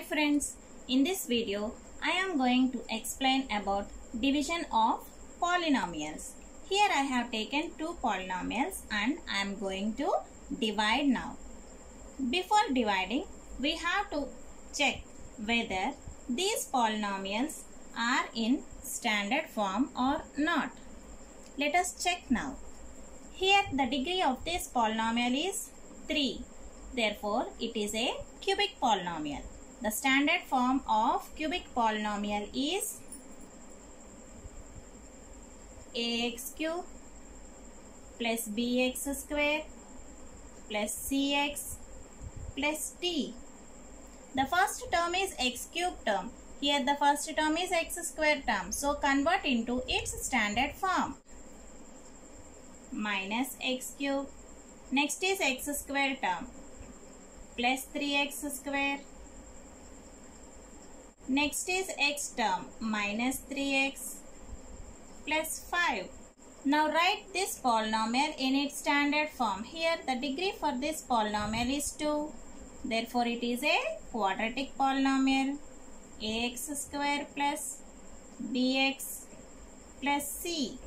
friends, in this video I am going to explain about division of polynomials. Here I have taken two polynomials and I am going to divide now. Before dividing, we have to check whether these polynomials are in standard form or not. Let us check now. Here the degree of this polynomial is 3. Therefore, it is a cubic polynomial. The standard form of cubic polynomial is ax cube plus bx square plus cx plus d. The first term is x cube term. Here the first term is x square term. So convert into its standard form. Minus x cube. Next is x square term. Plus 3x square. Next is x term. Minus 3x plus 5. Now write this polynomial in its standard form. Here the degree for this polynomial is 2. Therefore it is a quadratic polynomial. Ax square plus bx plus c.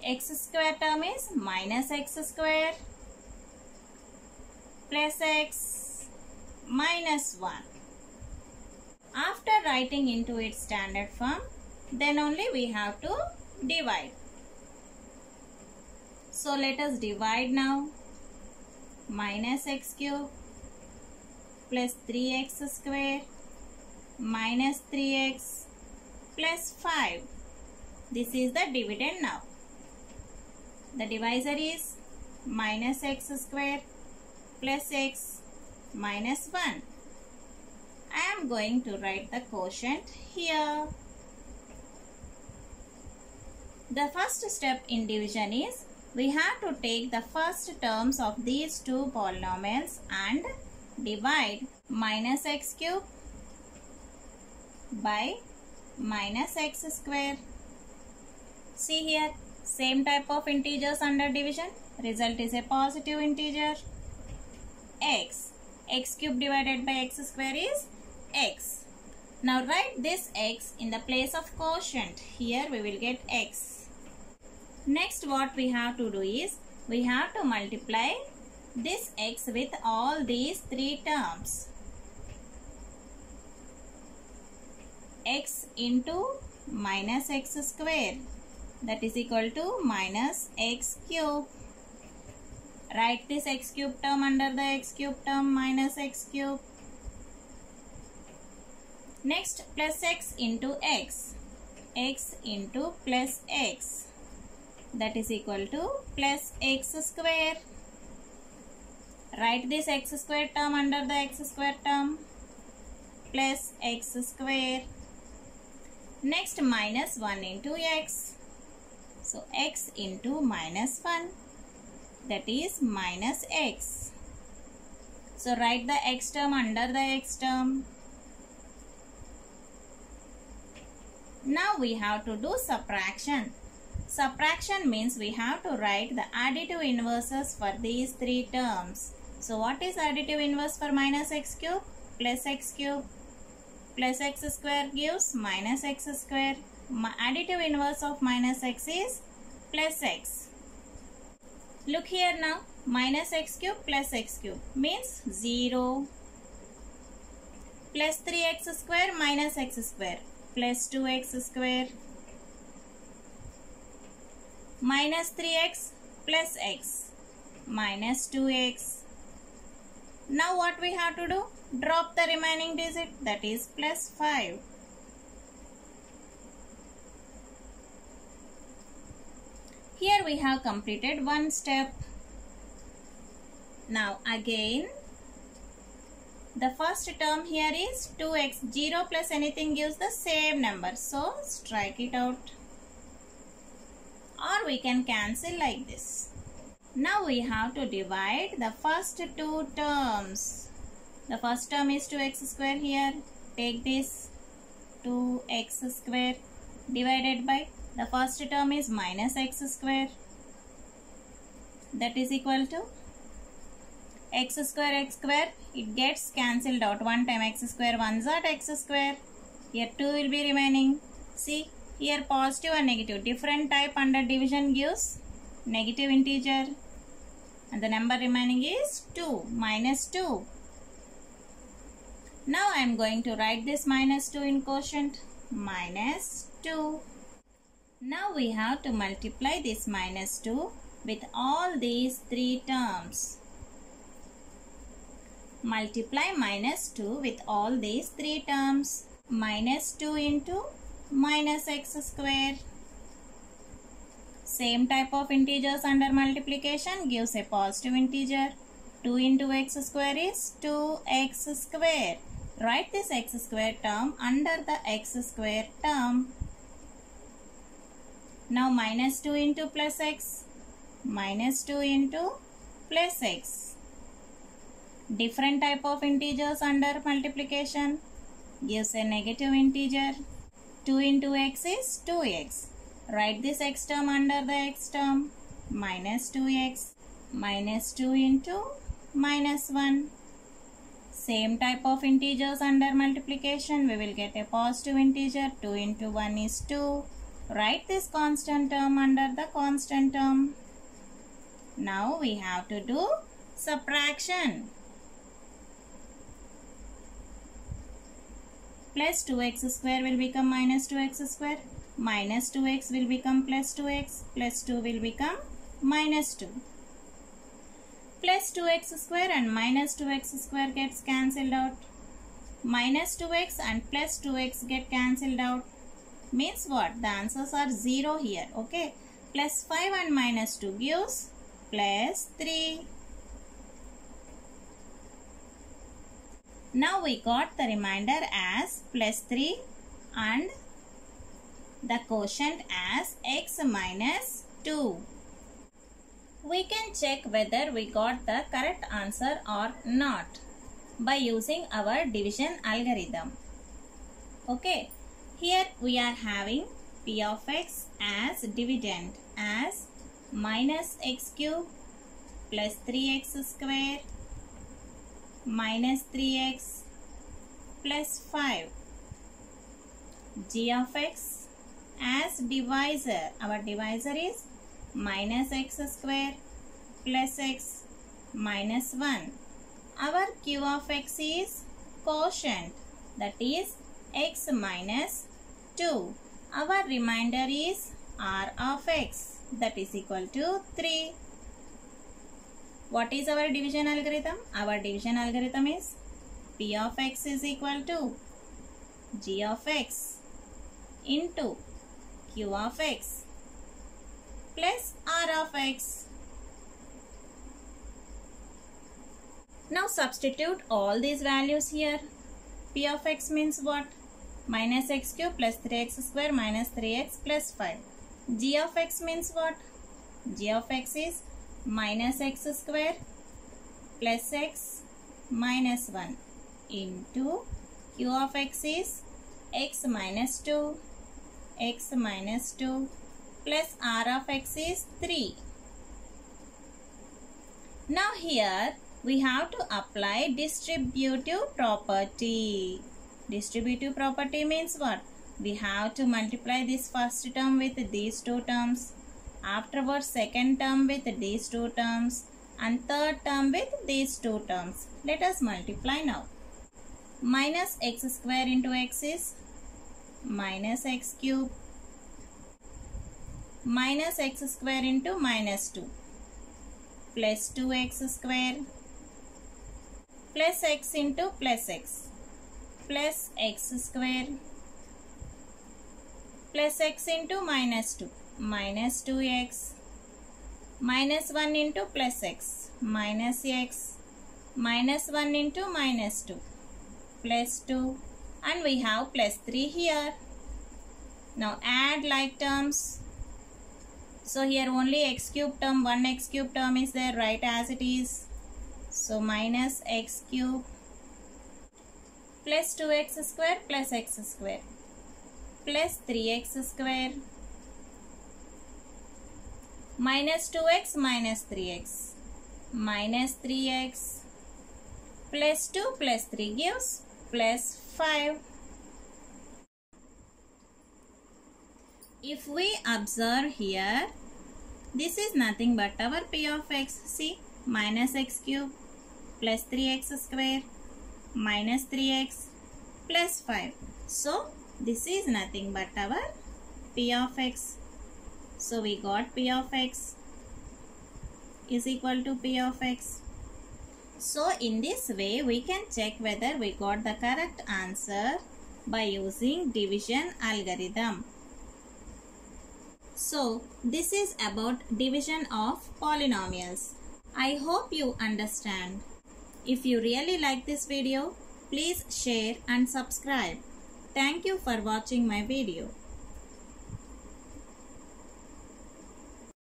X square term is minus x square plus x minus 1. After writing into its standard form, then only we have to divide. So let us divide now. Minus x cube plus 3x square minus 3x plus 5. This is the dividend now. The divisor is minus x square plus x minus 1. I am going to write the quotient here. The first step in division is we have to take the first terms of these two polynomials and divide minus x cube by minus x square. See here, same type of integers under division. Result is a positive integer. X cube divided by x square is x. Now write this x in the place of quotient. Here we will get x. Next what we have to do is we have to multiply this x with all these three terms. X into minus x square, that is equal to minus x cube. Write this x cube term under the x cube term minus x cube. Next plus x into x. X into plus x, that is equal to plus x square. Write this x square term under the x square term plus x square. Next minus 1 into x. So x into minus 1, that is minus x. So write the x term under the x term. Now we have to do subtraction. Subtraction means we have to write the additive inverses for these three terms. So what is additive inverse for minus x cube? Plus x cube plus x square gives minus x square. Additive inverse of minus x is plus x. Look here now. Minus x cube plus x cube means 0. Plus 3x square minus x square plus 2x square minus 3x plus x minus 2x. Now what we have to do? Drop the remaining digit, that is plus 5. Here we have completed one step. Now again, the first term here is 2x. 0 plus anything gives the same number. So strike it out. Or we can cancel like this. Now we have to divide the first two terms. The first term is 2x square here. Take this 2x square divided by the first term is minus x square. That is equal to x square, it gets cancelled out. One time x square, one's at x square. Here 2 will be remaining. See, here positive and negative. Different type under division gives negative integer. And the number remaining is 2, minus 2. Now I am going to write this minus 2 in quotient. Minus 2. Now we have to multiply this minus 2 with all these 3 terms. Multiply minus 2 with all these 3 terms. Minus 2 into minus x square. Same type of integers under multiplication gives a positive integer. 2 into x square is 2x square. Write this x square term under the x square term. Now minus 2 into plus x. Minus 2 into plus x. Different type of integers under multiplication gives a negative integer. 2 into x is 2x. Write this x term under the x term. Minus 2x. Minus 2 into minus 1. Same type of integers under multiplication. We will get a positive integer. 2 into 1 is 2. Write this constant term under the constant term. Now we have to do subtraction. Plus 2x square will become minus 2x square. Minus 2x will become plus 2x. Plus 2 will become minus 2. Plus 2x square and minus 2x square gets cancelled out. Minus 2x and plus 2x get cancelled out. Means what? The answers are 0 here. Okay. Plus 5 and minus 2 gives plus 3. Now we got the remainder as plus 3 and the quotient as x minus 2. We can check whether we got the correct answer or not by using our division algorithm. Okay, here we are having p of x as dividend as minus x cube plus 3x square minus 3x plus 5. G of x as divisor. Our divisor is minus x square plus x minus 1. Our q of x is quotient, that is x minus 2. Our remainder is r of x, that is equal to 3. What is our division algorithm? Our division algorithm is p of x is equal to g of x into q of x plus r of x. Now substitute all these values here. P of x means what? Minus x cube plus 3x square minus 3x plus 5. G of x means what? G of x is minus x square plus x minus 1 into q of x is x minus 2 plus r of x is 3. Now here we have to apply distributive property. Distributive property means what? We have to multiply this first term with these two terms. Afterwards second term with these two terms and third term with these two terms. Let us multiply now. Minus x square into x is minus x cube. Minus x square into minus 2 plus 2x square plus x into plus x plus x square plus x into minus 2 minus 2x minus 1 into plus x minus x minus 1 into minus 2 plus 2 and we have plus 3 here. Now add like terms. So here only x cube term, one x cube term is there, write as it is. So minus x cube plus 2x square plus x square plus 3x square minus 2x minus 3x minus 3x Plus 2 plus 3 gives plus 5. If we observe here, this is nothing but our p of x. See, minus x cube plus 3x square minus 3x plus 5. So, this is nothing but our p of x. So, we got p of x is equal to p of x. So, in this way, we can check whether we got the correct answer by using division algorithm. So, this is about division of polynomials. I hope you understand. If you really like this video, please share and subscribe. Thank you for watching my video.